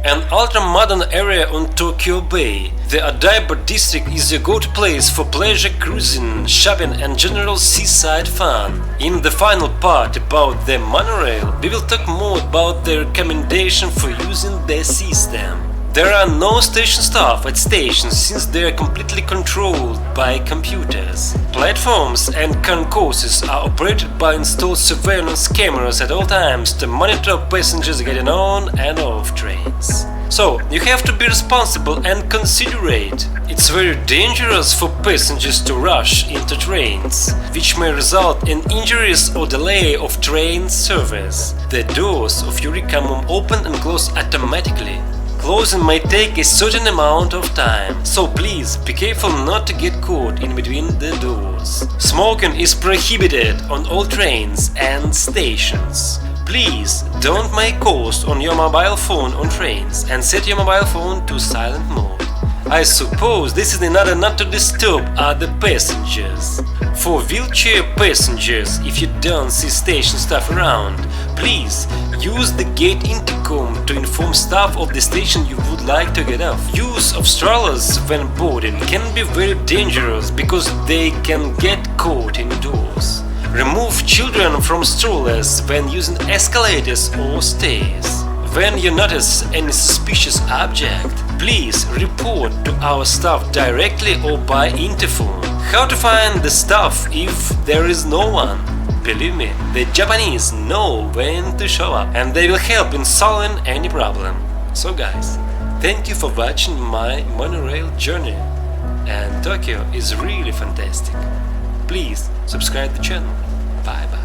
An ultra-modern area on Tokyo Bay, the Odaiba district is a go-to place for pleasure cruising, shopping and general seaside fun. In the final part about the monorail, we will talk more about the recommendation for using the system. There are no station staff at stations since they are completely controlled by computers. Platforms and concourses are operated by installed surveillance cameras at all times to monitor passengers getting on and off trains. So, you have to be responsible and considerate. It's very dangerous for passengers to rush into trains, which may result in injuries or delay of train service. The doors of Yurikamu open and close automatically. Closing may take a certain amount of time, so please be careful not to get caught in between the doors. Smoking is prohibited on all trains and stations. Please don't make calls on your mobile phone on trains and set your mobile phone to silent mode. I suppose this is in order not to disturb other passengers. For wheelchair passengers, if you don't see station staff around, please use the gate intercom to inform staff of the station you would like to get off. Use of strollers when boarding can be very dangerous because they can get caught indoors. Remove children from strollers when using escalators or stairs. When you notice any suspicious object, please report to our staff directly or by interphone. How to find the staff if there is no one? Believe me, the Japanese know when to show up and they will help in solving any problem. So guys, thank you for watching my monorail journey, and Tokyo is really fantastic. Please subscribe the channel. Bye bye.